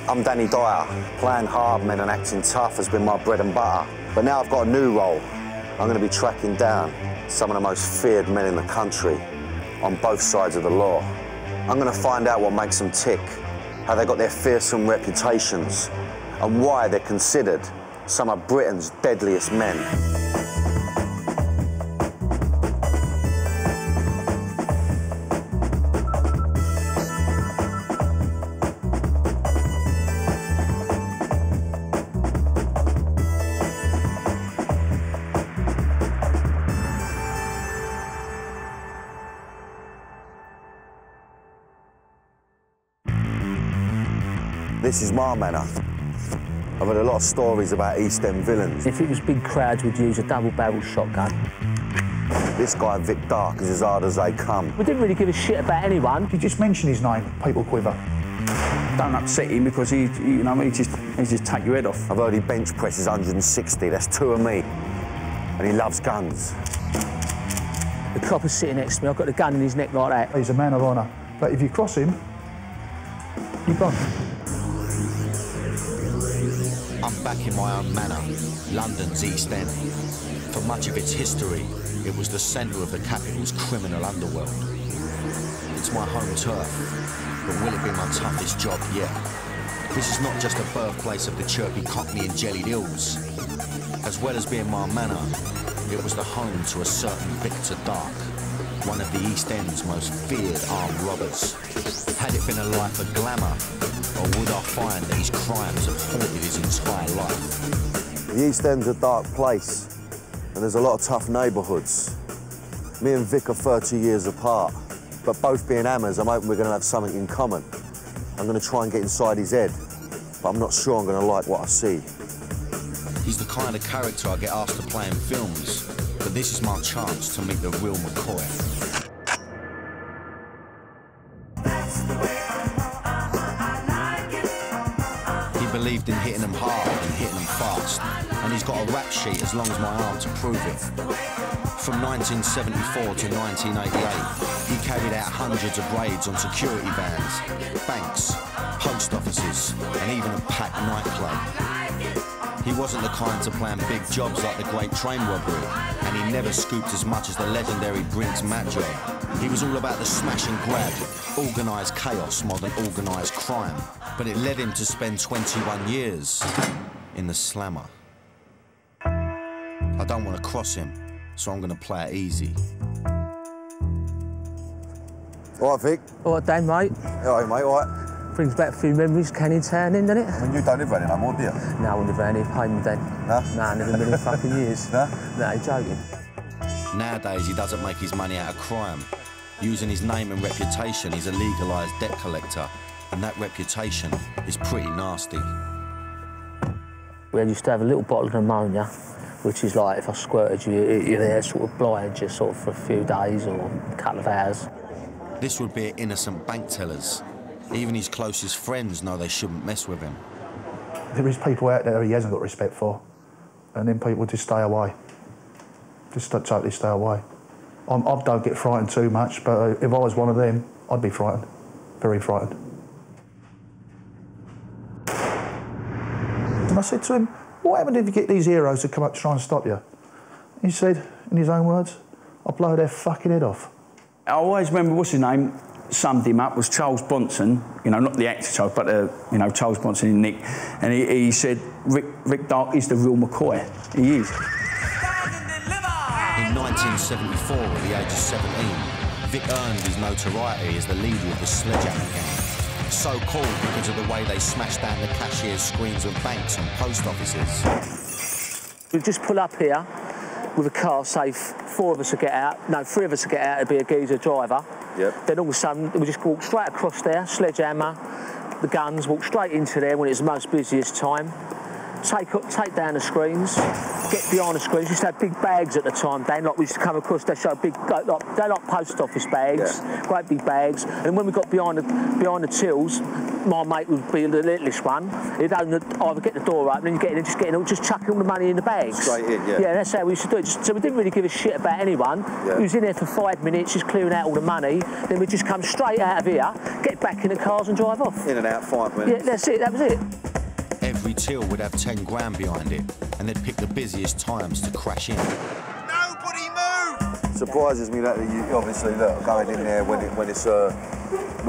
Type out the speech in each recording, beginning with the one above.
I'm Danny Dyer. Playing hard men and acting tough has been my bread and butter. But now I've got a new role. I'm going to be tracking down some of the most feared men in the country on both sides of the law. I'm going to find out what makes them tick, how they got their fearsome reputations, and why they're considered some of Britain's deadliest men. This is my manor. I've heard a lot of stories about East End villains. If it was big crowds, we'd use a double-barrel shotgun. This guy, Vic Dark, is as hard as they come. We didn't really give a shit about anyone. You just mention his name, people quiver. Don't upset him because he just take your head off. I've heard he bench presses 160, that's 2 of me. And he loves guns. The copper's sitting next to me, I've got the gun in his neck like that. He's a man of honour, but if you cross him, you're gone. I'm back in my own manor, London's East End. For much of its history, it was the centre of the capital's criminal underworld. It's my home turf, but will it be my toughest job yet? This is not just a birthplace of the chirpy Cockney and jellied ills. As well as being my manor, it was the home to a certain Vic Dark, one of the East End's most feared armed robbers. Had it been a life of glamour, or would I find that his crimes have haunted his entire life? The East End's a dark place, and there's a lot of tough neighbourhoods. Me and Vic are 30 years apart, but both being hammers, I'm hoping we're going to have something in common. I'm going to try and get inside his head, but I'm not sure I'm going to like what I see. He's the kind of character I get asked to play in films, but this is my chance to meet the real McCoy. He believed in hitting them hard and hitting them fast, and he's got a rap sheet as long as my arm to prove it. From 1974 to 1988, he carried out hundreds of raids on security vans, banks, post offices, and even a packed nightclub. He wasn't the kind to plan big jobs like the Great Train Robbery, and he never scooped as much as the legendary Brink's Mad Job. He was all about the smash and grab, organised chaos more than organised crime. But it led him to spend 21 years in the slammer. I don't want to cross him, so I'm going to play it easy. All right, Vic? All right, Dan, mate. All right, mate, all right. Brings back a few memories, Canning Town, in, doesn't it? I mean, you don't live around here no more, do you? No, I wouldn't live around here, paying me, Dan. No? No, never been in fucking years. No? No, you're joking. Nowadays, he doesn't make his money out of crime. Using his name and reputation, he's a legalised debt collector, and that reputation is pretty nasty. We used to have a little bottle of pneumonia, which is like if I squirted you, you're there sort of blind just sort of for a few days or a couple of hours. This would be innocent bank tellers. Even his closest friends know they shouldn't mess with him. There is people out there he hasn't got respect for, and then people just stay away. Just totally stay away. I don't get frightened too much, but if I was one of them, I'd be frightened, very frightened. And I said to him, what happened if you get these heroes to come up to try and stop you? He said, in his own words, I'll blow their fucking head off. I always remember, what's his name, summed him up, was Charles Bronson, you know, not the actor Charles, but, you know, Charles Bronson in Nick. And he said, Vic Dark is the real McCoy. He is. In 1974, at the age of 17, Vic earned his notoriety as the leader of the Sledgehammer Gang. So called because of the way they smashed down the cashier's screens of banks and post offices. We just pull up here with a car, say 4 of us will get out, no, 3 of us will get out, it'd be a geezer driver. Yep. Then all of a sudden, we just walk straight across there, Sledgehammer, the guns, walk straight into there when it's the most busiest time. Take down the screens, get behind the screens. We used to have big bags at the time, Dan, like we used to come across, they show big, they're like post office bags, great big bags. And when we got behind the tills, my mate would be the littlest one. He'd either get the door open and just chucking all the money in the bags. Straight in, yeah. Yeah, that's how we used to do it. So we didn't really give a shit about anyone. Yeah. We was in there for 5 minutes, just clearing out all the money. Then we'd just come straight out of here, get back in the cars and drive off. In and out 5 minutes. Yeah, that's it, that was it. Every till would have 10 grand behind it, and they'd pick the busiest times to crash in. Nobody move! Surprises me that you obviously look going in there when it's when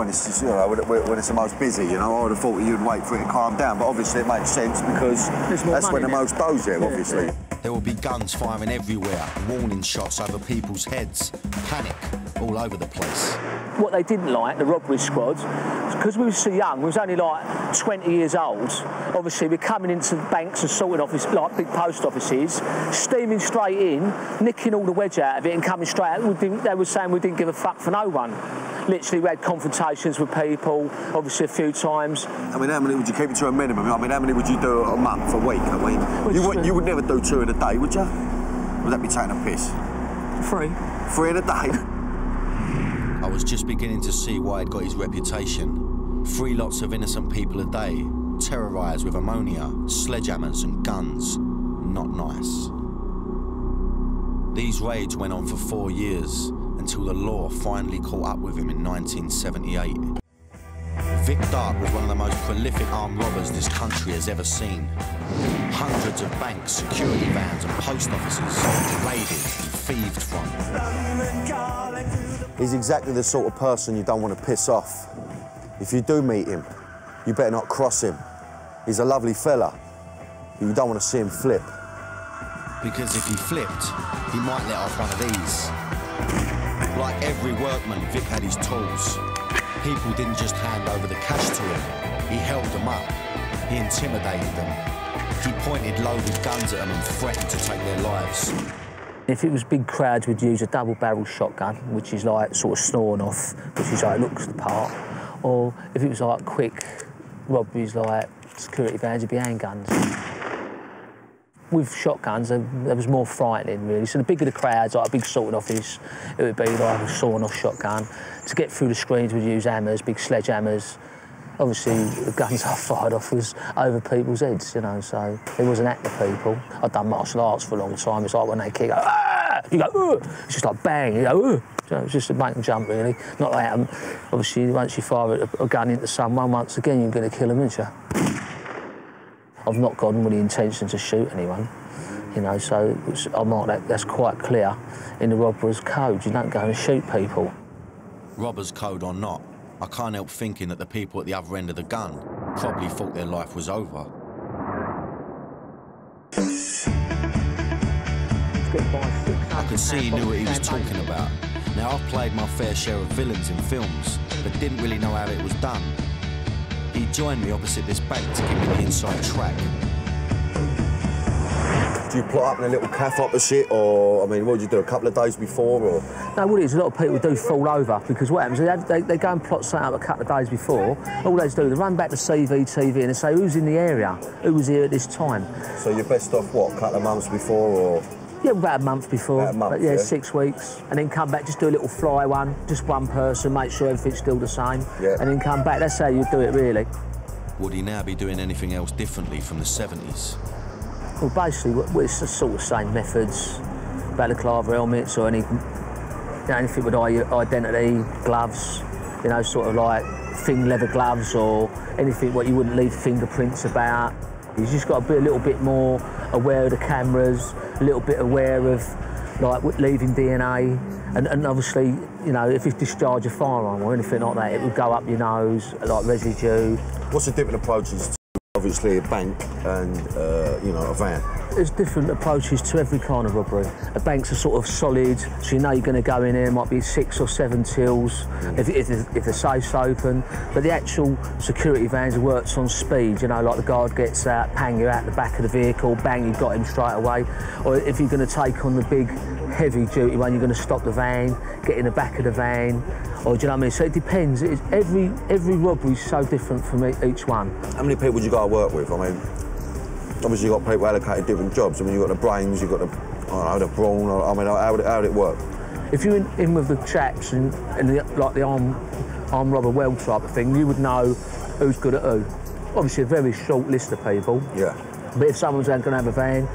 it's the most busy. You know, I would have thought you'd wait for it to calm down, but obviously it makes sense because that's when the most does there, obviously. There will be guns firing everywhere, warning shots over people's heads, panic all over the place. What they didn't like, the robbery squads, because we were so young, we was only like 20 years old, obviously we're coming into banks and sorting offices, like big post offices, steaming straight in, nicking all the wedge out of it and coming straight out. They were saying we didn't give a fuck for no one. Literally, we had confrontations with people, obviously a few times. I mean, how many would you keep it to a minimum? I mean, how many would you do a month, a week, a week? You would never do 2 in a day, would you? Would that be taking a piss? 3. 3 in a day? I was just beginning to see why he'd got his reputation. 3 lots of innocent people a day, terrorised with ammonia, sledgehammers and guns. Not nice. These raids went on for 4 years, until the law finally caught up with him in 1978. Vic Dark was one of the most prolific armed robbers this country has ever seen. Hundreds of banks, security vans and post offices raided and thieved from. He's exactly the sort of person you don't want to piss off. If you do meet him, you better not cross him. He's a lovely fella, but you don't want to see him flip. Because if he flipped, he might let off one of these. Like every workman, Vic had his tools. People didn't just hand over the cash to him. He held them up. He intimidated them. He pointed loaded guns at them and threatened to take their lives. If it was big crowds, we'd use a double-barrel shotgun, which is like sort of snoring off, which is like looks the part. Or if it was like quick robberies, like security vans, it'd be handguns. With shotguns, there was more frightening, really. So the bigger the crowds, like a big sorting office, it would be like a sawing-off shotgun. To get through the screens, we'd use hammers, big sledgehammers. Obviously, the guns I fired off was over people's heads, you know, so it wasn't at the people. I'd done martial arts for a long time. It's like when they kick, ah! You go, ugh! It's just like bang, you go, ugh! So it's just to make them jump, really. Not like obviously, once you fire a gun into someone, once again, you're going to kill them, aren't you? I've not gone with the intention to shoot anyone, you know, so I'm like that's quite clear in the robber's code. You don't go and shoot people. Robber's code or not, I can't help thinking that the people at the other end of the gun probably thought their life was over. I could see he knew what he was talking about. Now, I've played my fair share of villains in films, but didn't really know how it was done. He joined me opposite this bank to give me the inside track. Do you plot up in a little cafe opposite, or, I mean, what did you do, a couple of days before, or? No, what it is, a lot of people do fall over, because what happens, they go and plot something up a couple of days before, all they do, they run back to CVTV and they say, who's in the area, who was here at this time? So you're best off, what, a couple of months before, or? Yeah, about a month before. About a month, but yeah, 6 weeks. And then come back, just do a little fly one, just one person, make sure everything's still the same. Yeah. And then come back, that's how you do it, really. Would he now be doing anything else differently from the 70s? Well, basically, it's the sort of same methods, balaclava helmets or anything with identity, gloves, you know, sort of like thin leather gloves or anything what you wouldn't leave fingerprints about. You've just got to be a little bit more aware of the cameras, a little bit aware of like leaving DNA, and obviously, you know, if you discharge a firearm or anything like that, it would go up your nose, like residue. What's the different approaches to, obviously, a bank and, you know, a van? There's different approaches to every kind of robbery. A bank's are sort of solid, so you know you're going to go in there, might be 6 or 7 tills, if the safe's open. But the actual security vans works on speed, you know, like the guard gets out, pang, you're out the back of the vehicle, bang, you've got him straight away. Or if you're going to take on the big, heavy duty one, you're going to stop the van, get in the back of the van, or do you know what I mean? So it depends. Every robbery's so different from each one. How many people would you go to work with? I mean, obviously you've got people allocated different jobs. I mean, you've got the brains, you've got the, I don't know, the brawn. I mean, how would it work? If you're in with the chaps and like the armed robber world type of thing, you would know who's good at who. Obviously a very short list of people. Yeah. But if someone's going to have a van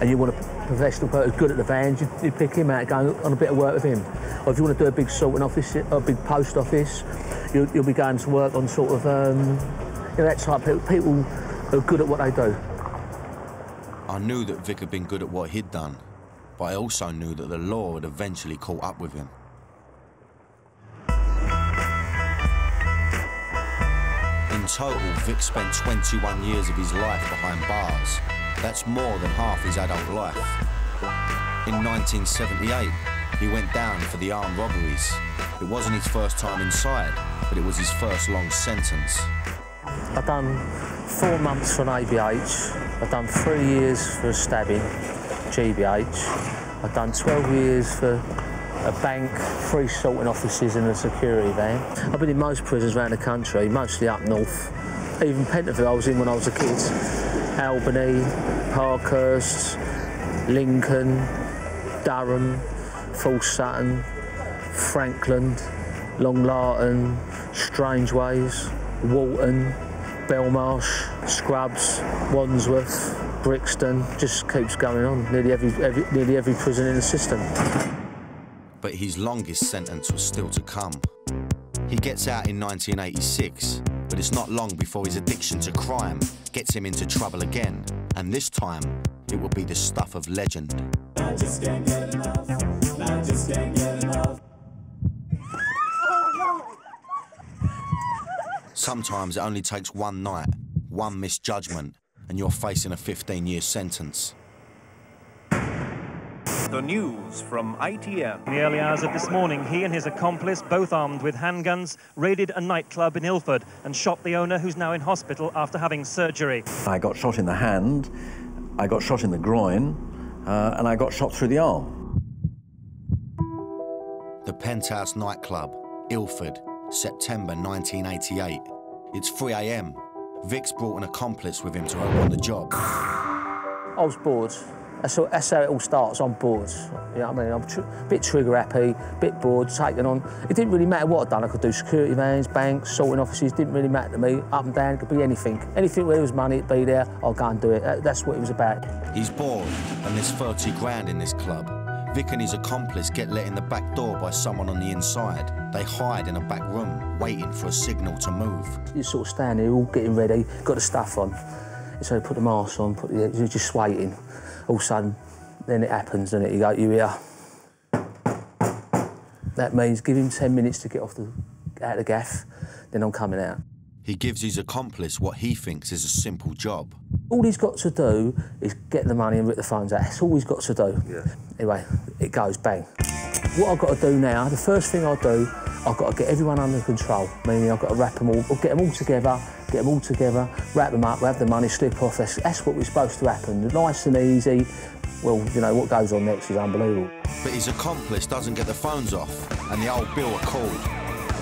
and you want a professional person who's good at the vans, you pick him out and go on a bit of work with him. Or if you want to do a big sorting office, a big post office, you'll be going to work on sort of, that type of people who are good at what they do. I knew that Vic had been good at what he'd done, but I also knew that the law had eventually caught up with him. In total, Vic spent 21 years of his life behind bars. That's more than half his adult life. In 1978, he went down for the armed robberies. It wasn't his first time inside, but it was his first long sentence. I've done 4 months for an ABH. I've done 3 years for a stabbing, GBH. I've done 12 years for a bank, 3 sorting offices and a security van. I've been in most prisons around the country, mostly up north. Even Pentonville I was in when I was a kid. Albany, Parkhurst, Lincoln, Durham, Full Sutton, Franklin, Long Larton, Strangeways, Walton, Belmarsh, Scrubs, Wandsworth, Brixton. Just keeps going on. Nearly every prison in the system. But his longest sentence was still to come. He gets out in 1986, but it's not long before his addiction to crime gets him into trouble again. And this time, it will be the stuff of legend. I just can't get enough. I just can't get enough. Sometimes it only takes one night, one misjudgment, and you're facing a 15-year sentence. The news from ITM. In the early hours of this morning, he and his accomplice, both armed with handguns, raided a nightclub in Ilford and shot the owner, who's now in hospital after having surgery. I got shot in the hand, I got shot in the groin, and I got shot through the arm. The Penthouse nightclub, Ilford, September 1988. It's 3 a.m. Vic's brought an accomplice with him to help on the job. I was bored. That's how it all starts. I'm bored. You know what I mean? I'm a bit trigger happy, a bit bored, taking on. It didn't really matter what I'd done. I could do security vans, banks, sorting offices. Didn't really matter to me. Up and down, it could be anything. Anything where there was money, it'd be there. I'll go and do it. That's what it was about. He's bored, and there's 30 grand in this club. Vic and his accomplice get let in the back door by someone on the inside. They hide in a back room, waiting for a signal to move. You sort of stand there, all getting ready, got the stuff on. So put the mask on, you're just waiting. All of a sudden, then it happens, doesn't it? You go, you hear. That means give him 10 minutes to get out of the gaff, then I'm coming out. He gives his accomplice what he thinks is a simple job. All he's got to do is get the money and rip the phones out. That's all he's got to do. Yeah. Anyway, it goes bang. What I've got to do now, the first thing I'll do, I've got to get everyone under control. Meaning I've got to wrap them all, or get them all together, wrap them up, have the money slip off. That's what was supposed to happen. Nice and easy. Well, you know, what goes on next is unbelievable. But his accomplice doesn't get the phones off, and the old bill are called.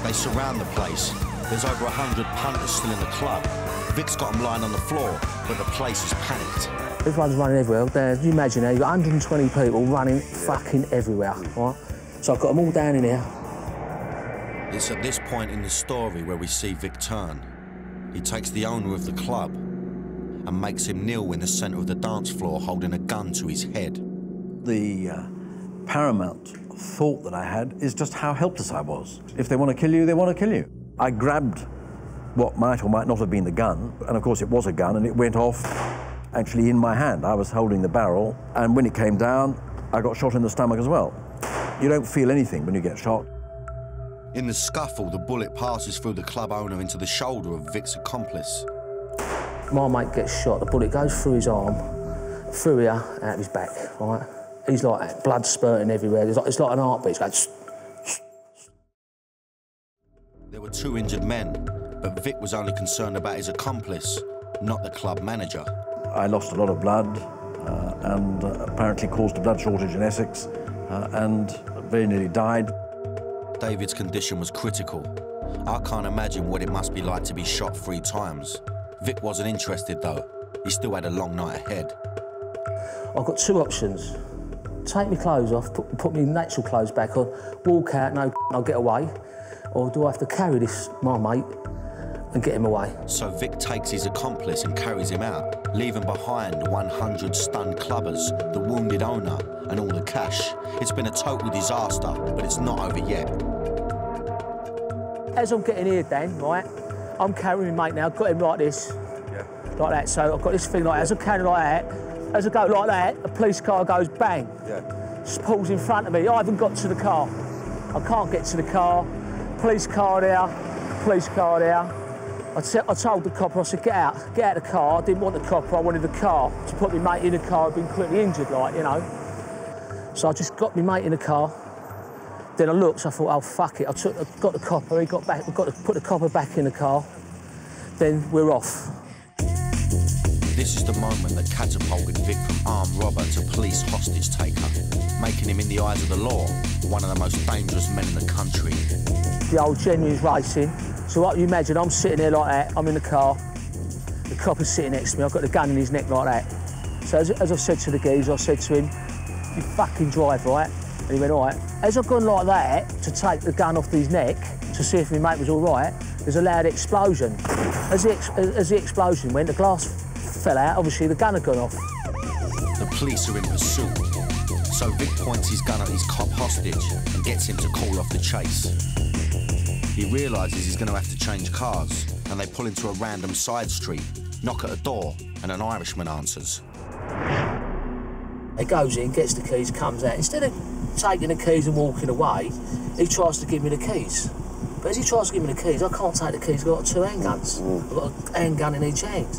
They surround the place. There's over 100 punters still in the club. Vic's got them lying on the floor, but the place is panicked. Everyone's running everywhere. You imagine now, you've got 120 people running fucking everywhere, right? So I've got them all down in here. It's at this point in the story where we see Vic turn. He takes the owner of the club and makes him kneel in the centre of the dance floor holding a gun to his head. The paramount thought that I had is just how helpless I was. If they want to kill you, they want to kill you. I grabbed what might or might not have been the gun, and of course it was a gun, and it went off actually in my hand. I was holding the barrel, and when it came down, I got shot in the stomach as well. You don't feel anything when you get shot. In the scuffle, the bullet passes through the club owner into the shoulder of Vic's accomplice. My mate gets shot, the bullet goes through his arm, through here, out of his back, right? He's like that, blood spurting everywhere. It's like an heartbeat. It's going... There were 2 injured men, but Vic was only concerned about his accomplice, not the club manager. I lost a lot of blood and apparently caused a blood shortage in Essex and very nearly died. David's condition was critical. I can't imagine what it must be like to be shot 3 times. Vic wasn't interested though. He still had a long night ahead. I've got 2 options. Take my clothes off, put my natural clothes back on, walk out, no, I'll get away. Or do I have to carry this, my mate, and get him away. So Vic takes his accomplice and carries him out, leaving behind 100 stunned clubbers, the wounded owner, and all the cash. It's been a total disaster, but it's not over yet. As I'm getting here, Dan, right, I'm carrying my mate now, I've got him like this, like that. So I've got this thing like that. As I carry like that, as I go like that, a police car goes bang, just pulls in front of me. I haven't got to the car. I can't get to the car. Police car there, police car there. I told the copper, I said, get out of the car. I didn't want the copper, I wanted the car to put my mate in the car. I'd been quickly injured, like, you know. So I just got my mate in the car. Then I looked, I thought, oh, fuck it. I got the copper, he got back, we've got to put the copper back in the car. Then we're off. This is the moment that catapulted Vic from armed robber to police hostage taker, making him, in the eyes of the law, one of the most dangerous men in the country. The old genuine's racing. So what you imagine, I'm sitting there like that, I'm in the car, the copper's sitting next to me, I've got the gun in his neck like that. So as I said to the geezer, I said to him, you fucking drive, right? And he went, all right. As I've gone like that to take the gun off his neck to see if my mate was all right, there's a loud explosion. As the explosion went, the glass fell out, obviously the gun had gone off. The police are in pursuit, so Vic points his gun at his cop hostage and gets him to call off the chase. He realises he's going to have to change cars, and they pull into a random side street, knock at a door, and an Irishman answers. He goes in, gets the keys, comes out. Instead of taking the keys and walking away, he tries to give me the keys. But as he tries to give me the keys, I can't take the keys, I've got two handguns. I've got a handgun in each hand.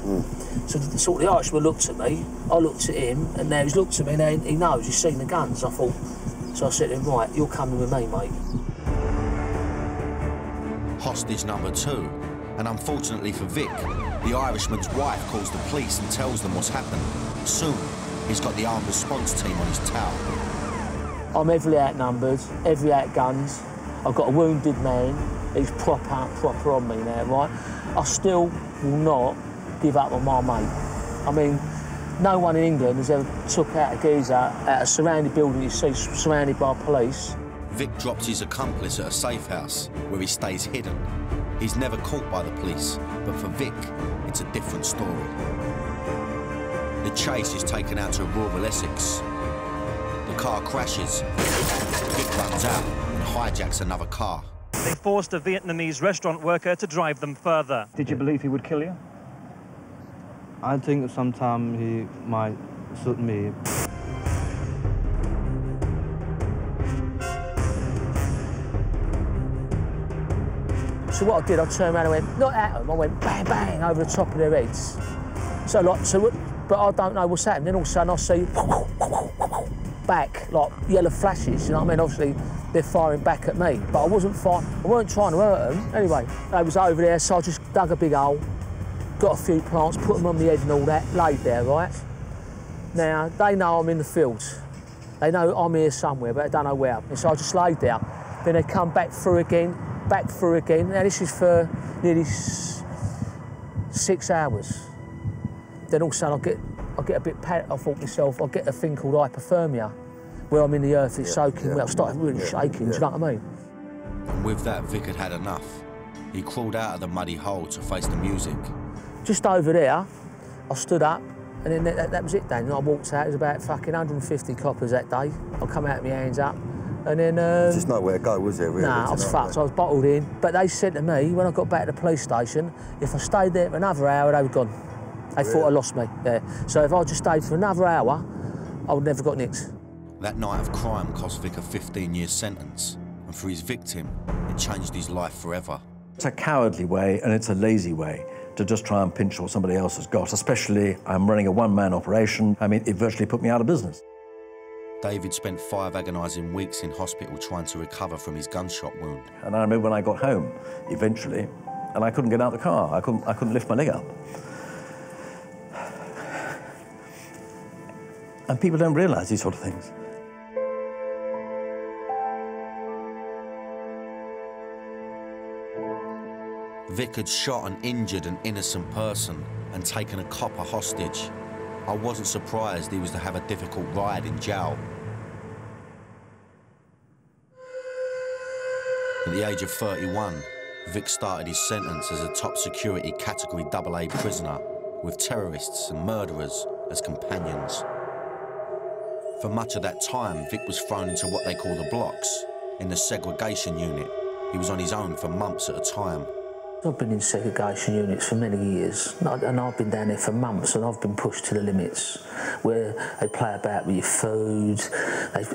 So the Irishman looked at me, I looked at him, and now he's looked at me, and he knows, he's seen the guns. I thought, so I said to him, right, you're coming with me, mate. Hostage number 2, and unfortunately for Vic, the Irishman's wife calls the police and tells them what's happened. Soon, he's got the armed response team on his tail. I'm heavily outnumbered, heavily outgunned. I've got a wounded man. He's proper on me now, right? I still will not give up on my mate. I mean, no one in England has ever took out a geezer at a surrounded building you see surrounded by police. Vic drops his accomplice at a safe house where he stays hidden. He's never caught by the police, but for Vic, it's a different story. The chase is taken out to rural Essex. The car crashes. Vic runs out and hijacks another car. They forced a Vietnamese restaurant worker to drive them further. Did you believe he would kill you? I think sometime he might shoot me. So what I did, I turned around and went, not at them, I went bang, bang, over the top of their heads. So but I don't know what's happened. Then all of a sudden I see back, like yellow flashes, you know what I mean? Obviously, they're firing back at me, but I weren't trying to hurt them. Anyway, they was over there, so I just dug a big hole, got a few plants, put them on my head and all that, laid there, right? Now, they know I'm in the fields. They know I'm here somewhere, but they don't know where. And so I just laid there. Then they come back through again. Now this is for nearly 6 hours. Then all of a sudden I get a bit panicked. I thought to myself, I'll get a thing called hypothermia, where I'm in the earth, it's soaking wet. I started really shaking, do you know what I mean? And with that, Vic had had enough. He crawled out of the muddy hole to face the music. Just over there, I stood up, and then that was it, Dan. And I walked out, it was about fucking 150 coppers that day. I come out with my hands up. And then... There's just nowhere to go, was there, really? Nah, I was fucked. I was bottled in. But they said to me, when I got back to the police station, if I stayed there for another hour, they were gone. They thought I lost me, yeah. So if I just stayed for another hour, I would never got nicked. That night of crime cost Vic a 15-year sentence. And for his victim, it changed his life forever. It's a cowardly way and it's a lazy way to just try and pinch what somebody else has got, especially I'm running a one-man operation. I mean, it virtually put me out of business. David spent 5 agonising weeks in hospital trying to recover from his gunshot wound. And I remember when I got home, eventually, and I couldn't get out of the car. I couldn't lift my leg up. And people don't realise these sort of things. Vic had shot and injured an innocent person and taken a copper hostage. I wasn't surprised he was to have a difficult ride in jail. At the age of 31, Vic started his sentence as a top security category AA prisoner, with terrorists and murderers as companions. For much of that time, Vic was thrown into what they call the blocks, in the segregation unit. He was on his own for months at a time. I've been in segregation units for many years, and I've been down there for months, and I've been pushed to the limits, where they play about with your food,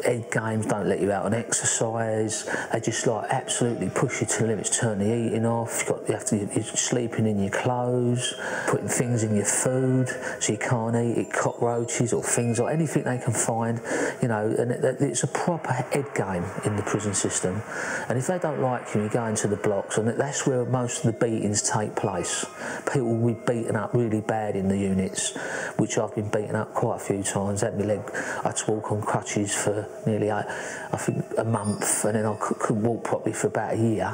head games, don't let you out on exercise, they just like absolutely push you to the limits, turn the eating off, you're sleeping in your clothes, putting things in your food so you can't eat it, cockroaches or things like anything they can find, you know, and it's a proper head game in the prison system. And if they don't like you, you go into the blocks, and that's where most of the beatings take place. People will be beaten up really bad in the units, which I've been beaten up quite a few times. Had my leg, I had to walk on crutches for nearly, I think, a month, and then I couldn't walk properly for about a year,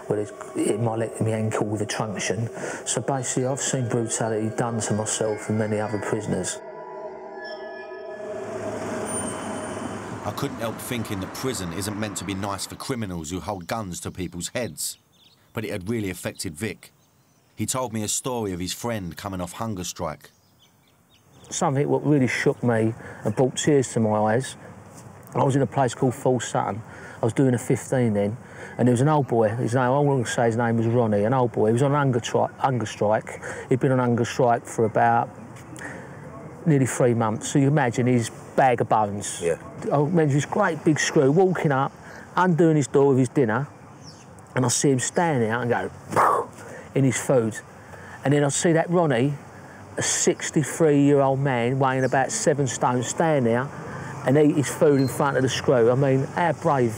where it hit my ankle with a truncheon. So basically, I've seen brutality done to myself and many other prisoners. I couldn't help thinking that prison isn't meant to be nice for criminals who hold guns to people's heads. But it had really affected Vic. He told me a story of his friend coming off hunger strike. Something what really shook me and brought tears to my eyes. I was in a place called Full Sutton. I was doing a 15 then, and there was an old boy. I'm going to say his name was Ronnie, an old boy. He was on hunger strike. He'd been on hunger strike for about nearly 3 months. So you imagine his bag of bones. Yeah. I remember this great big screw walking up, undoing his door with his dinner, and I see him standing out and go in his food. And then I see that Ronnie, a 63-year-old man weighing about 7 stone, stand there and eat his food in front of the screw. I mean, how brave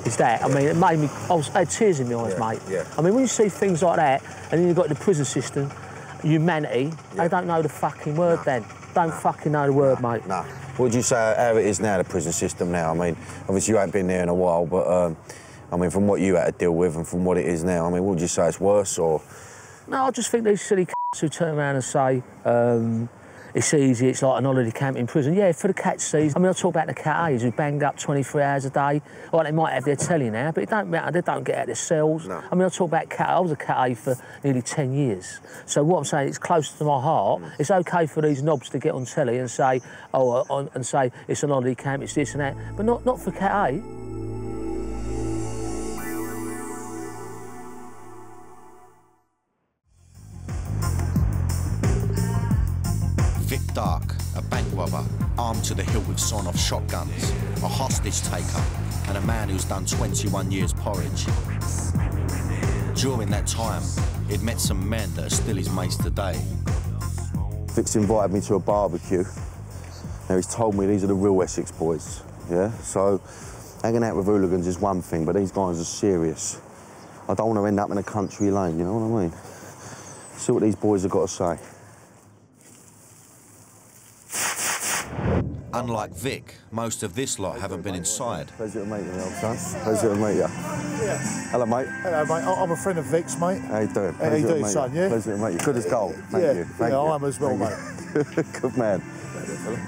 is that? I mean, it made me, I had tears in my eyes, mate. Yeah. I mean, when you see things like that, and then you've got the prison system, humanity, they don't know the fucking word then. Don't fucking know the word, mate. No. What would you say how it is now, the prison system now? I mean, obviously you ain't been there in a while, but I mean, from what you had to deal with and from what it is now, I mean, would you say it's worse or...? No, I just think these silly c***s who turn around and say, it's easy, it's like an holiday camp in prison. Yeah, for the cat season. I mean, I talk about the cat A's who banged up 23 hours a day. Well, they might have their telly now, but it don't matter, they don't get out of their cells. No. I mean, I talk about cat, I was a cat A for nearly 10 years. So what I'm saying, it's close to my heart. It's OK for these knobs to get on telly and say, and say it's an holiday camp, it's this and that, but not for cat A. Vic Dark, a bank robber, armed to the hilt with sawn-off shotguns, a hostage taker, and a man who's done 21 years porridge. During that time, he'd met some men that are still his mates today. Vic's invited me to a barbecue. Now, he's told me these are the real Essex boys, yeah? So, hanging out with hooligans is one thing, but these guys are serious. I don't want to end up in a country lane, you know what I mean? See what these boys have got to say. Unlike Vic, most of this lot haven't been inside. Pleasure to meet you, old son. Pleasure to meet you. Yeah. Hello, mate. Hello, mate. I'm a friend of Vic's, mate. How you doing? How you doing, son? Yeah? Pleasure to meet you. Good as gold. Thank you. Thank you. I am as well, mate. Good man.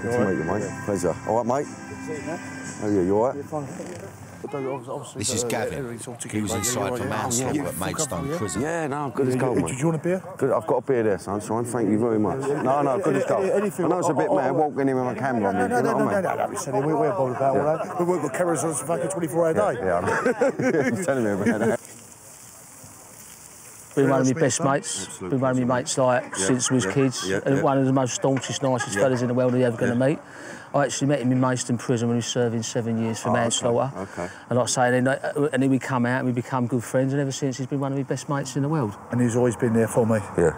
Good to meet you, mate. Pleasure. All right, mate? How are you? You all right? This is Gavin. He was inside for manslaughter at Maidstone Prison. Yeah, no, good as gold, mate. Do you want a beer? Good. I've got a beer there, sunshine. Thank you very much. No, good as gold. I know it's a bit mad walking in with my camera on me. No, don't be silly. We're bothered about all that. We've got cameras on fucking 24 hours a day. Yeah, I'm telling you about that. Been one of my best mates. Been one of my mates since we was kids. One of the most staunchest, nicest fellas in the world you're ever going to meet. I actually met him in Maidstone Prison when he was serving 7 years for manslaughter. Okay. And like I say, and then we come out and we become good friends, and ever since he's been one of my best mates in the world. And he's always been there for me. Yeah.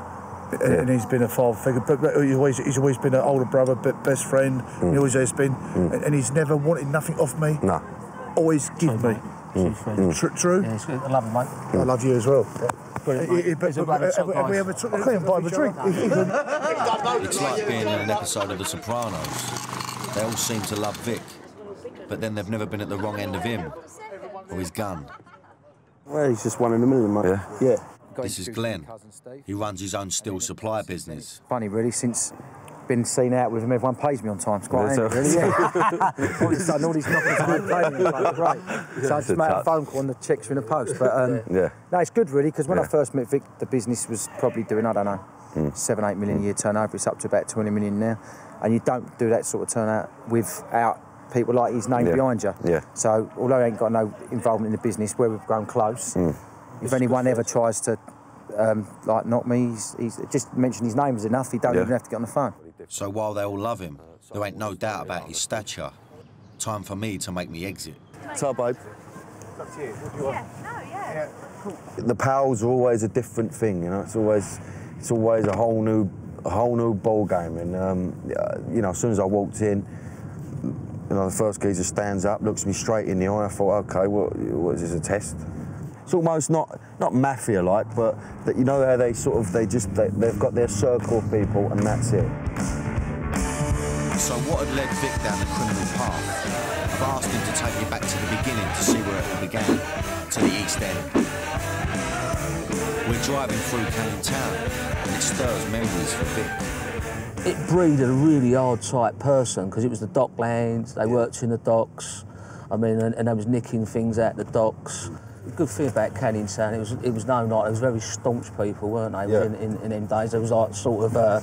And he's been a father figure, but he's always been an older brother, best friend. He always has been, and he's never wanted nothing off me. No. Always give me. True. Yeah, I love him, mate. I love you as well. Have we ever took? I can't buy him a drink. It's like being in an episode of The Sopranos. They all seem to love Vic, but then they've never been at the wrong end of him or his gun. Well, he's just one in a million, mate. Yeah. This is Glenn. He runs his own steel supply business. Funny, really, since been seen out with him. Everyone pays me on time. It's quite handy, really. Yeah. All of a sudden, all these knockers are paying me. Great. So I just made a phone call and the checks are in the post. But no, it's good really, because when I first met Vic, the business was probably doing, I don't know, 7-8 million a year turnover. It's up to about 20 million now, and you don't do that sort of turnout without people like his name behind you. So although I ain't got no involvement in the business, where we've grown close, if anyone ever tries to like knock me, he's just mention his name is enough. He don't even have to get on the phone. So while they all love him, there ain't no doubt about his stature. Time for me to make me exit. So, babe. The pals are always a different thing, you know. It's always a whole new ball game. And you know, as soon as I walked in, you know, the first geezer stands up, looks me straight in the eye. I thought, okay, what is this, a test? It's almost not mafia-like, but that, you know how they've got their circle of people and that's it. So what had led Vic down the criminal path? I've asked him to take me back to the beginning to see where it all began, to the East End. We're driving through Canning Town and it stirs memories for Vic. It breeded a really hard type person, because it was the docklands, they worked in the docks, I mean, and they was nicking things out the docks. The good thing about Canning Town, it was known like, it was very staunch people, weren't they, in them days. There was like sort of,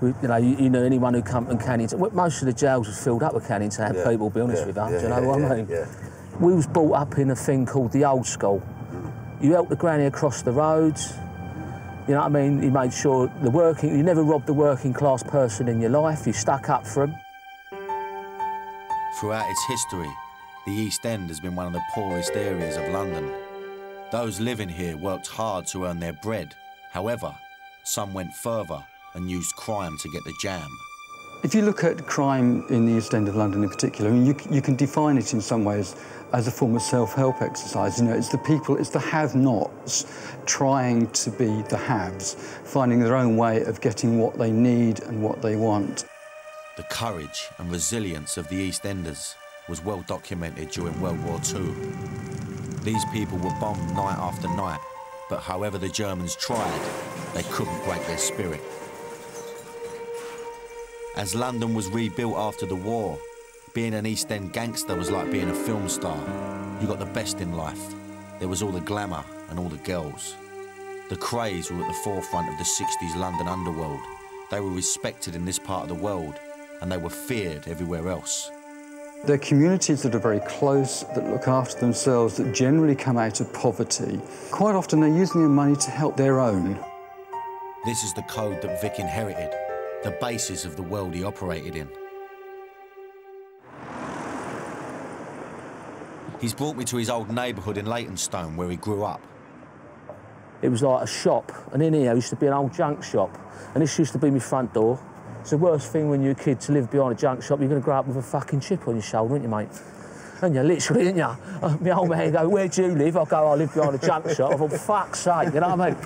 you know anyone who come from Canning Town. Most of the jails was filled up with Canning Town people, be honest with you, do you know what I mean? We was brought up in a thing called the old school. You helped the granny across the roads, you know what I mean? You made sure you never robbed the working class person in your life, you stuck up for them. Throughout its history, the East End has been one of the poorest areas of London. Those living here worked hard to earn their bread. However, some went further and used crime to get the jam. If you look at crime in the East End of London in particular, I mean, you can define it in some ways as a form of self-help exercise. You know, it's the people, it's the have-nots trying to be the haves, finding their own way of getting what they need and what they want. The courage and resilience of the East Enders was well documented during World War II. These people were bombed night after night, but however the Germans tried, they couldn't break their spirit. As London was rebuilt after the war, being an East End gangster was like being a film star. You got the best in life. There was all the glamour and all the girls. The Krays were at the forefront of the 60s London underworld. They were respected in this part of the world, and they were feared everywhere else. They're communities that are very close, that look after themselves, that generally come out of poverty. Quite often they're using their money to help their own. This is the code that Vic inherited, the basis of the world he operated in. He's brought me to his old neighbourhood in Leytonstone, where he grew up. It was like a shop, and in here used to be an old junk shop, and this used to be my front door. It's the worst thing when you're a kid to live behind a junk shop. You're going to grow up with a fucking chip on your shoulder, aren't you, mate? And you literally, aren't you? My old man go, where do you live? I go, I live behind a junk shop. I thought, fuck's sake, you know what I mean?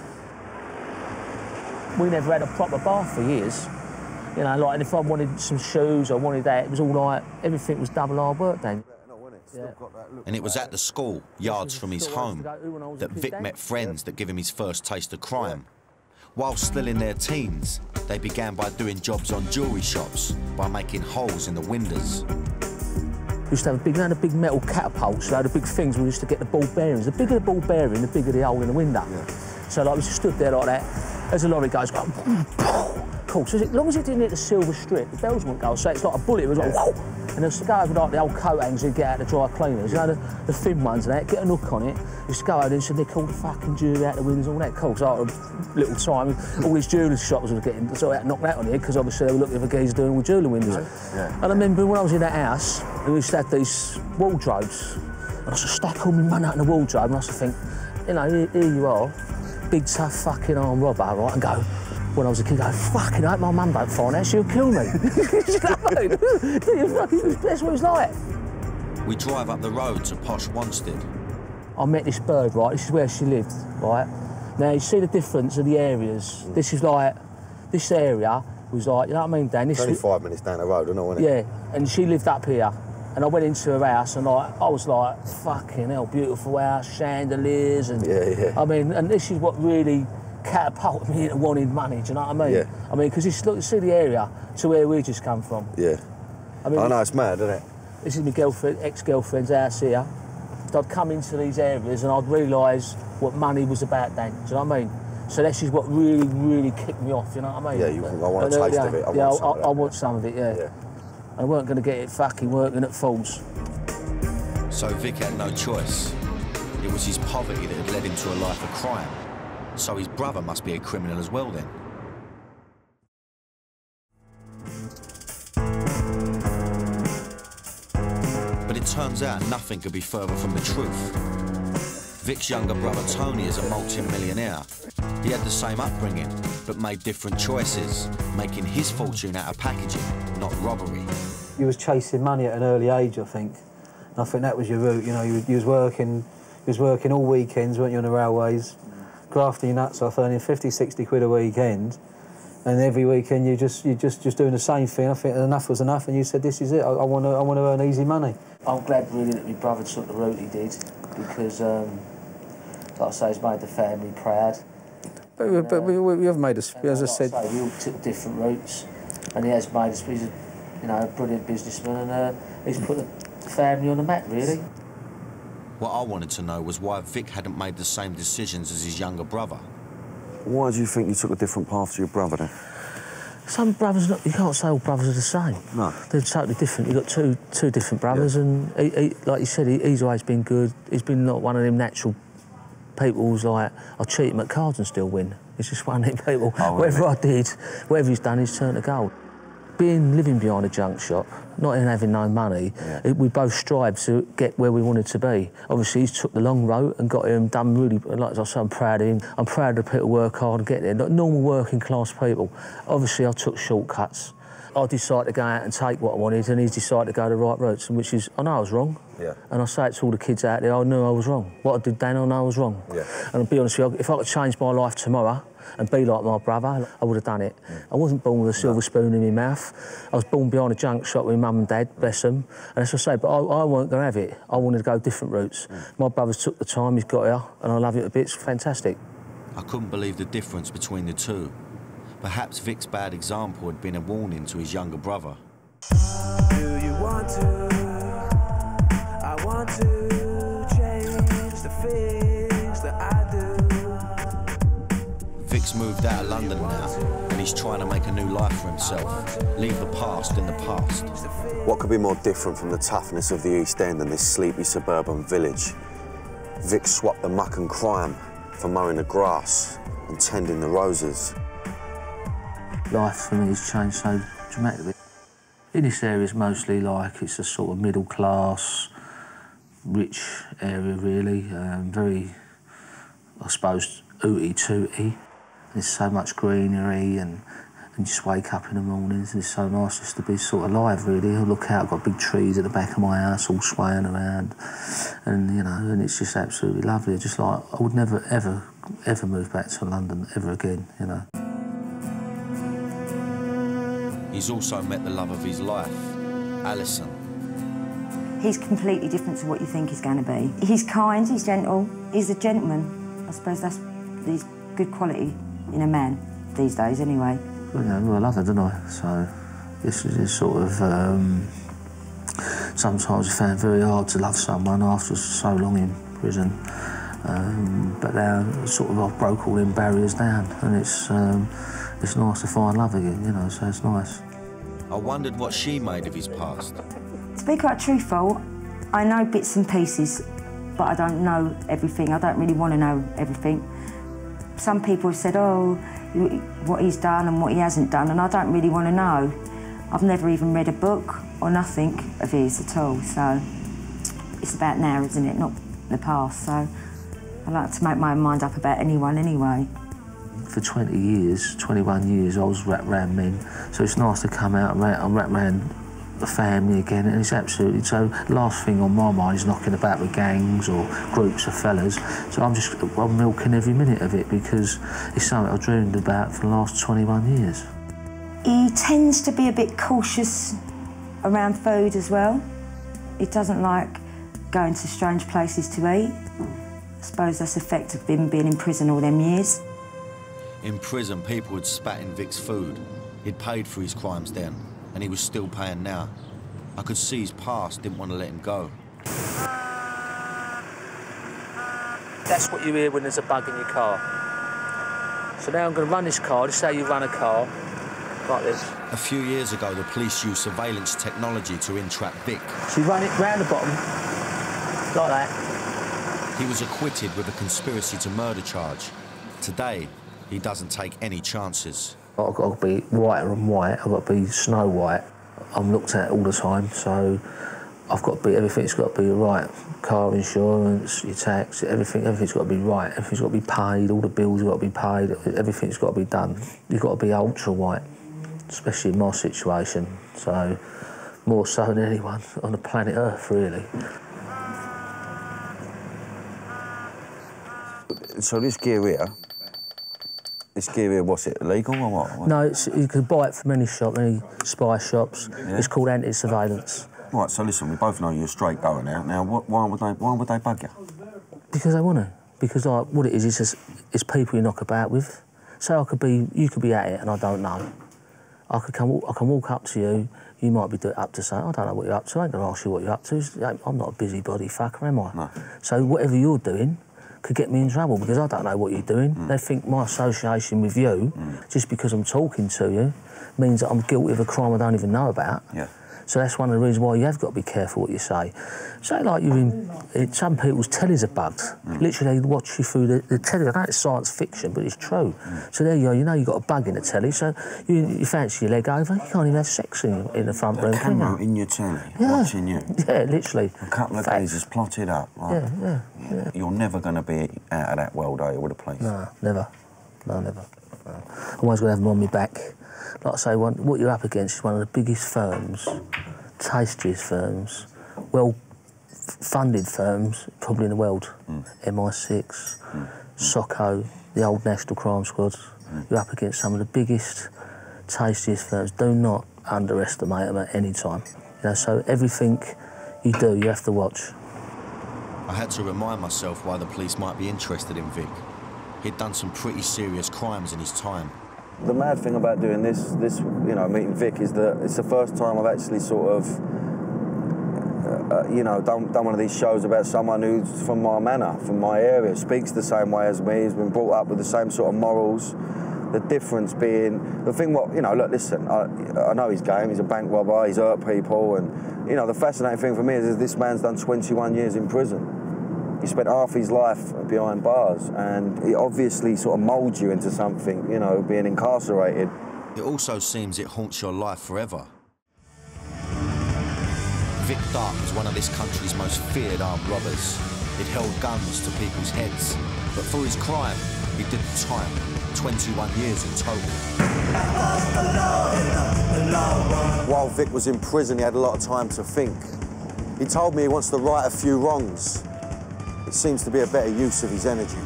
We never had a proper bath for years. You know, like, and if I wanted some shoes, I wanted that, it was all like, everything was double hard work then. And it was at the school, yards from his home, that Vic met friends that gave him his first taste of crime. While still in their teens, they began by doing jobs on jewellery shops, by making holes in the windows. We used to have a big metal catapults, so the big things, we used to get the ball bearings. The bigger the ball bearing, the bigger the hole in the window. So like, we just stood there like that, as a lorry goes, cool. So as long as it didn't hit the silver strip, the bells wouldn't go, so it's like a bullet, it was like, whoa! And used to go over like the old coat hangers you'd get out of the dry cleaners, you know, the thin ones and that, get a hook on it, used to go over and so they called the fucking jewellery out the windows, all that cool. So like a little time, all these jewellery shops were getting sort of knocked out on here, because obviously they were looking for guys doing all jewellery windows. And I remember when I was in that house, we used to have these wardrobes, and I used to stack all my money out in the wardrobe, and I used to think, you know, here you are, big tough fucking armed robber, right, and go, when I was a kid, go, fucking hope my mum don't find out, she'll kill me. That's what it was like. We drive up the road to posh Wanstead. I met this bird, right, this is where she lived, right? Now, you see the difference of the areas. This is like, this area was like, you know what I mean, Dan? This 25 minutes down the road, isn't it? Yeah, and she lived up here. And I went into her house and like, I was like, fucking hell, beautiful house, chandeliers, and I mean, and this is what really catapulted me into wanting money, do you know what I mean? I mean, because look, see the area to where we just come from. Yeah. I mean, I know, it's mad, isn't it? This is my girlfriend, ex-girlfriend's house here. I'd come into these areas and I'd realise what money was about then, do you know what I mean? So this is what really, really kicked me off, you know what I mean? Yeah, I want a taste of it. I want some of it, yeah. I weren't going to get it fucking working at Falls. So Vic had no choice. It was his poverty that had led him to a life of crime. So his brother must be a criminal as well then. But it turns out nothing could be further from the truth. Vic's younger brother Tony is a multi-millionaire. He had the same upbringing, but made different choices, making his fortune out of packaging, not robbery. You was chasing money at an early age, I think. And I think that was your route, you know, you was working all weekends, weren't you, on the railways, grafting your nuts off, earning 50, 60 quid a weekend, and every weekend you're just doing the same thing. I think enough was enough, and you said, this is it, I want to earn easy money. I'm glad really that my brother took the route he did, because, like I say, he's made the family proud. But we have made us, as I said... Like I say, we all took different routes, and he has made us, he's a, you know, a brilliant businessman, and he's put the family on the map, really. What I wanted to know was why Vic hadn't made the same decisions as his younger brother. Why do you think you took a different path to your brother then? Some brothers, you can't say all brothers are the same. No. They're totally different. You've got two different brothers, and he, like you said, he's always been good. He's been not one of them natural people who's like, I'll cheat him at cards and still win. He's just one of them people, whatever I did, whatever he's done, he's turned to gold. Living behind a junk shop, not even having no money, we both strived to get where we wanted to be. Obviously, he's took the long road and got him done really, like I say, I'm proud of him. I'm proud of the people who work hard and get there, not normal working class people. Obviously, I took shortcuts. I decided to go out and take what I wanted, and he's decided to go the right routes, and which is, I know I was wrong. Yeah. And I say it to all the kids out there, I knew I was wrong. What I did then, I know I was wrong. Yeah. And I'll be honest with you, if I could change my life tomorrow and be like my brother, I would have done it. I wasn't born with a silver spoon in my mouth. I was born behind a junk shop with mum and dad, bless them. And as I say, but I weren't going to have it. I wanted to go different routes. My brother's took the time, he's got here, and I love it a bit, it's fantastic. I couldn't believe the difference between the two. Perhaps Vic's bad example had been a warning to his younger brother. Do you want to? I want to change the things that I do. Vic's moved out of London now, and he's trying to make a new life for himself. Leave the past in the past. What could be more different from the toughness of the East End than this sleepy suburban village? Vic swapped the muck and crime for mowing the grass and tending the roses. Life for me has changed so dramatically. In this area, it's mostly like it's a sort of middle class, rich area really. Very, I suppose, ooty-tooty. There's so much greenery and just wake up in the mornings and it's so nice just to be sort of alive really. I look out, I've got big trees at the back of my house all swaying around and, you know, and it's just absolutely lovely. Just like, I would never, ever move back to London ever again, you know. He's also met the love of his life, Alison. He's completely different to what you think he's going to be. He's kind, he's gentle, he's a gentleman. I suppose that's his good quality in a man these days, anyway. Well, yeah, well, I love her, don't I? So this is sort of... sometimes I found it very hard to love someone after so long in prison. But now, sort of, I've broke all them barriers down, and it's nice to find love again, you know, so it's nice. I wondered what she made of his past. To be quite truthful, I know bits and pieces, but I don't know everything. I don't really want to know everything. Some people have said, oh, what he's done and what he hasn't done, and I don't really want to know. I've never even read a book or nothing of his at all, so it's about now, isn't it, not the past, so I like to make my mind up about anyone anyway. For 20 years, 21 years, I was wrapped around men, so it's nice to come out and wrap around the family again, and it's absolutely, so last thing on my mind is knocking about with gangs or groups of fellas, so I'm milking every minute of it because it's something I've dreamed about for the last 21 years. He tends to be a bit cautious around food as well. He doesn't like going to strange places to eat. I suppose that's the effect of him being in prison all them years. In prison, people had spat in Vic's food. He'd paid for his crimes then, and he was still paying now. I could see his past didn't want to let him go. That's what you hear when there's a bug in your car. So now I'm going to run this car. Just say you run a car like this. A few years ago, the police used surveillance technology to entrap Vic. So you run it round the bottom, like that. He was acquitted with a conspiracy to murder charge. Today, he doesn't take any chances. I've got to be whiter than white. I've got to be snow white. I'm looked at all the time, so I've got to be, everything's got to be right. Car insurance, your tax, everything's got to be right. Everything's got to be paid, all the bills have got to be paid, everything's got to be done. You've got to be ultra white, especially in my situation. So, more so than anyone on the planet Earth, really. So this gear here, what's it, illegal or what? No, you can buy it from any shop, any spy shops. Yeah. It's called anti-surveillance. Right, so listen, we both know you're a straight goer now. Now, why would they bug you? Because they want to. Because like, what it is it's people you knock about with. So you could be at it and I don't know. I can walk up to you, you might be up to say, I don't know what you're up to, I ain't going to ask you what you're up to. I'm not a busybody fucker, am I? No. So whatever you're doing could get me in trouble because I don't know what you're doing. They think my association with you, just because I'm talking to you, means that I'm guilty of a crime I don't even know about. Yeah. So that's one of the reasons why you have got to be careful what you say. Say like you're in some people's tellies are bugged. Literally, they watch you through the telly. I know it's science fiction, but it's true. So there you go, you know you've got a bug in the telly, so you fancy your leg over, you can't even have sex in the front room, can you? In your telly, watching you. Yeah, literally. A couple of days is plotted up. Right? Yeah. You're never going to be out of that world, are you, with the police? No, never. No, never. No. I'm always going to have them on my back. Like I say, what you're up against is one of the biggest firms, tastiest firms, well-funded firms, probably in the world. MI6, SOCO, the old National Crime Squads. You're up against some of the biggest, tastiest firms. Do not underestimate them at any time. You know, so everything you do, you have to watch. I had to remind myself why the police might be interested in Vic. He'd done some pretty serious crimes in his time. The mad thing about doing this, you know, meeting Vic, is that it's the first time I've actually sort of, you know, done one of these shows about someone who's from my manor, from my area, speaks the same way as me, has been brought up with the same sort of morals. The difference being, the thing you know, look, listen, I know his game, he's a bank robber, he's hurt people, and, you know, the fascinating thing for me is this man's done 21 years in prison. He spent half his life behind bars, and it obviously sort of moulds you into something, you know, being incarcerated. It also seems it haunts your life forever. Vic Dark was one of this country's most feared armed robbers. He'd held guns to people's heads, but for his crime, he did the time, 21 years in total. While Vic was in prison, he had a lot of time to think. He told me he wants to right a few wrongs. It seems to be a better use of his energy.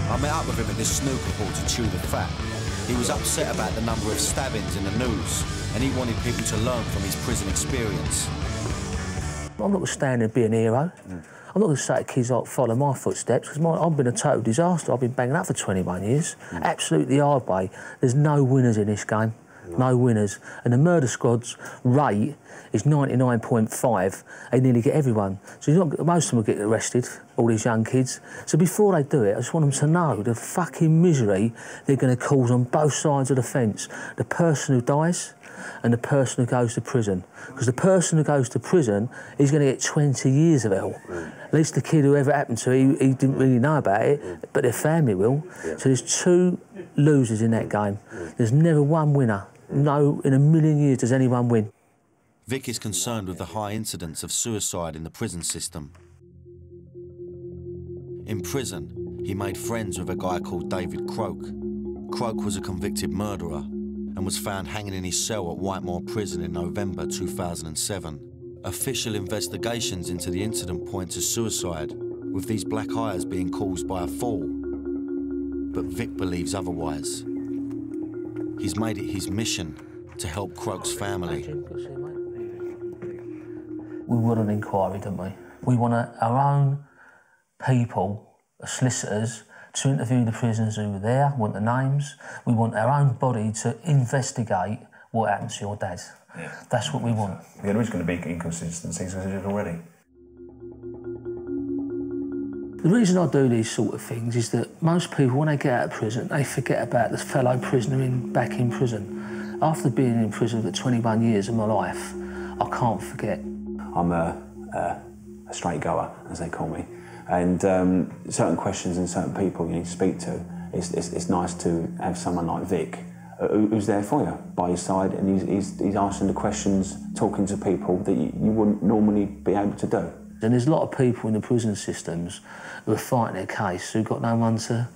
I met up with him at this snooker hall to chew the fat. He was upset about the number of stabbings in the news, and he wanted people to learn from his prison experience. I'm not going to stand there and be an hero. I'm not going to say to kids like follow my footsteps, because I've been a total disaster. I've been banging up for 21 years. Absolutely hard way. There's no winners in this game. No winners. And the murder squad's rate is 99.5. They nearly get everyone. So most of them will get arrested, all these young kids. So before they do it, I just want them to know the fucking misery they're going to cause on both sides of the fence. The person who dies and the person who goes to prison. Because the person who goes to prison is going to get 20 years of hell. At least the kid, whoever happened to, he didn't really know about it, but their family will. So there's two losers in that game. There's never one winner. No, in a million years does anyone win. Vic is concerned with the high incidence of suicide in the prison system. In prison, he made friends with a guy called David Croak. Croak was a convicted murderer and was found hanging in his cell at Whitemore Prison in November 2007. Official investigations into the incident point to suicide, with these black eyes being caused by a fall. But Vic believes otherwise. He's made it his mission to help Croak's family. We want an inquiry, don't we? We want our own people, solicitors, to interview the prisoners who were there, want the names. We want our own body to investigate what happened to your dad. Yeah. That's what we want. Yeah, there is going to be inconsistencies, as there is already. The reason I do these sort of things is that most people, when they get out of prison, they forget about the fellow prisoner back in prison. After being in prison for 21 years of my life, I can't forget. I'm a straight goer, as they call me, and certain questions and certain people you need to speak to, it's nice to have someone like Vic who's there for you, by your side, and he's answering the questions, talking to people that you wouldn't normally be able to do. And there's a lot of people in the prison systems who are fighting their case who've got no one to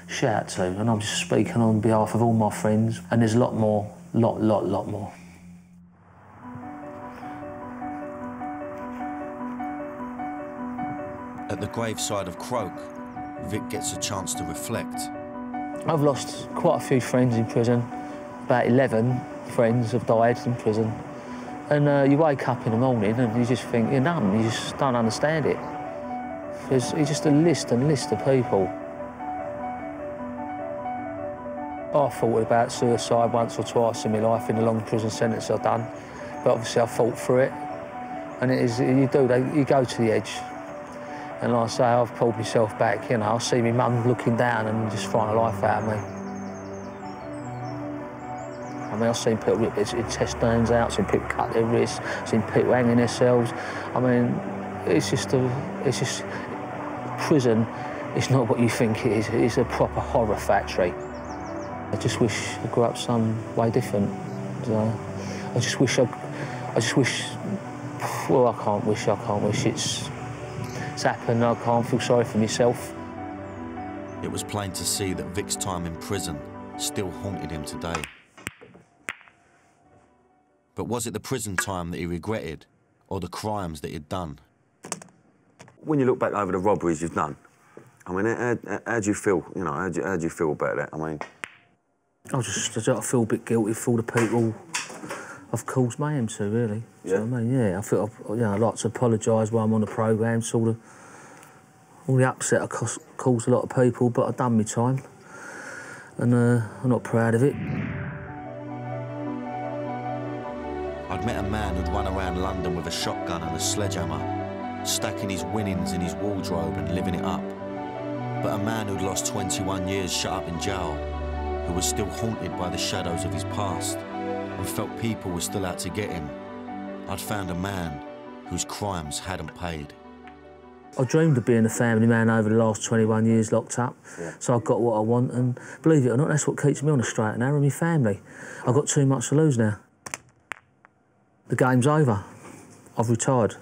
shout to, and I'm just speaking on behalf of all my friends, and there's a lot more, lot more. At the graveside of Croak, Vic gets a chance to reflect. I've lost quite a few friends in prison. About 11 friends have died in prison. And you wake up in the morning and you just think you're numb, you just don't understand it. It's just a list and list of people. I thought about suicide once or twice in my life in the long prison sentence I've done, but obviously I fought through it. And it is, you go to the edge. And like I say, I've pulled myself back, you know, I see my mum looking down and just trying the life out of me. I mean, I've seen people rip their intestines out, seen people cut their wrists, seen people hanging themselves. I mean, it's just prison is not what you think it is. It's a proper horror factory. I just wish I grew up some way different. You know? I just wish, well, I can't wish, it's happened, I can't feel sorry for myself. It was plain to see that Vic's time in prison still haunted him today. But was it the prison time that he regretted, or the crimes that he'd done? When you look back over the robberies you've done, I mean, how do you feel? You know, how do you feel about that? I mean, I feel a bit guilty for all the people I've caused mayhem to, really. Yeah. So, I mean, yeah, I feel I'd like to apologise while I'm on the programme, all the upset I caused a lot of people, but I've done my time, and I'm not proud of it. I'd met a man who'd run around London with a shotgun and a sledgehammer, stacking his winnings in his wardrobe and living it up. But a man who'd lost 21 years shut up in jail, who was still haunted by the shadows of his past and felt people were still out to get him. I'd found a man whose crimes hadn't paid. I dreamed of being a family man over the last 21 years locked up, so I've got what I want, and believe it or not, that's what keeps me on the straight and narrow, my family. I've got too much to lose now. The game's over. I've retired.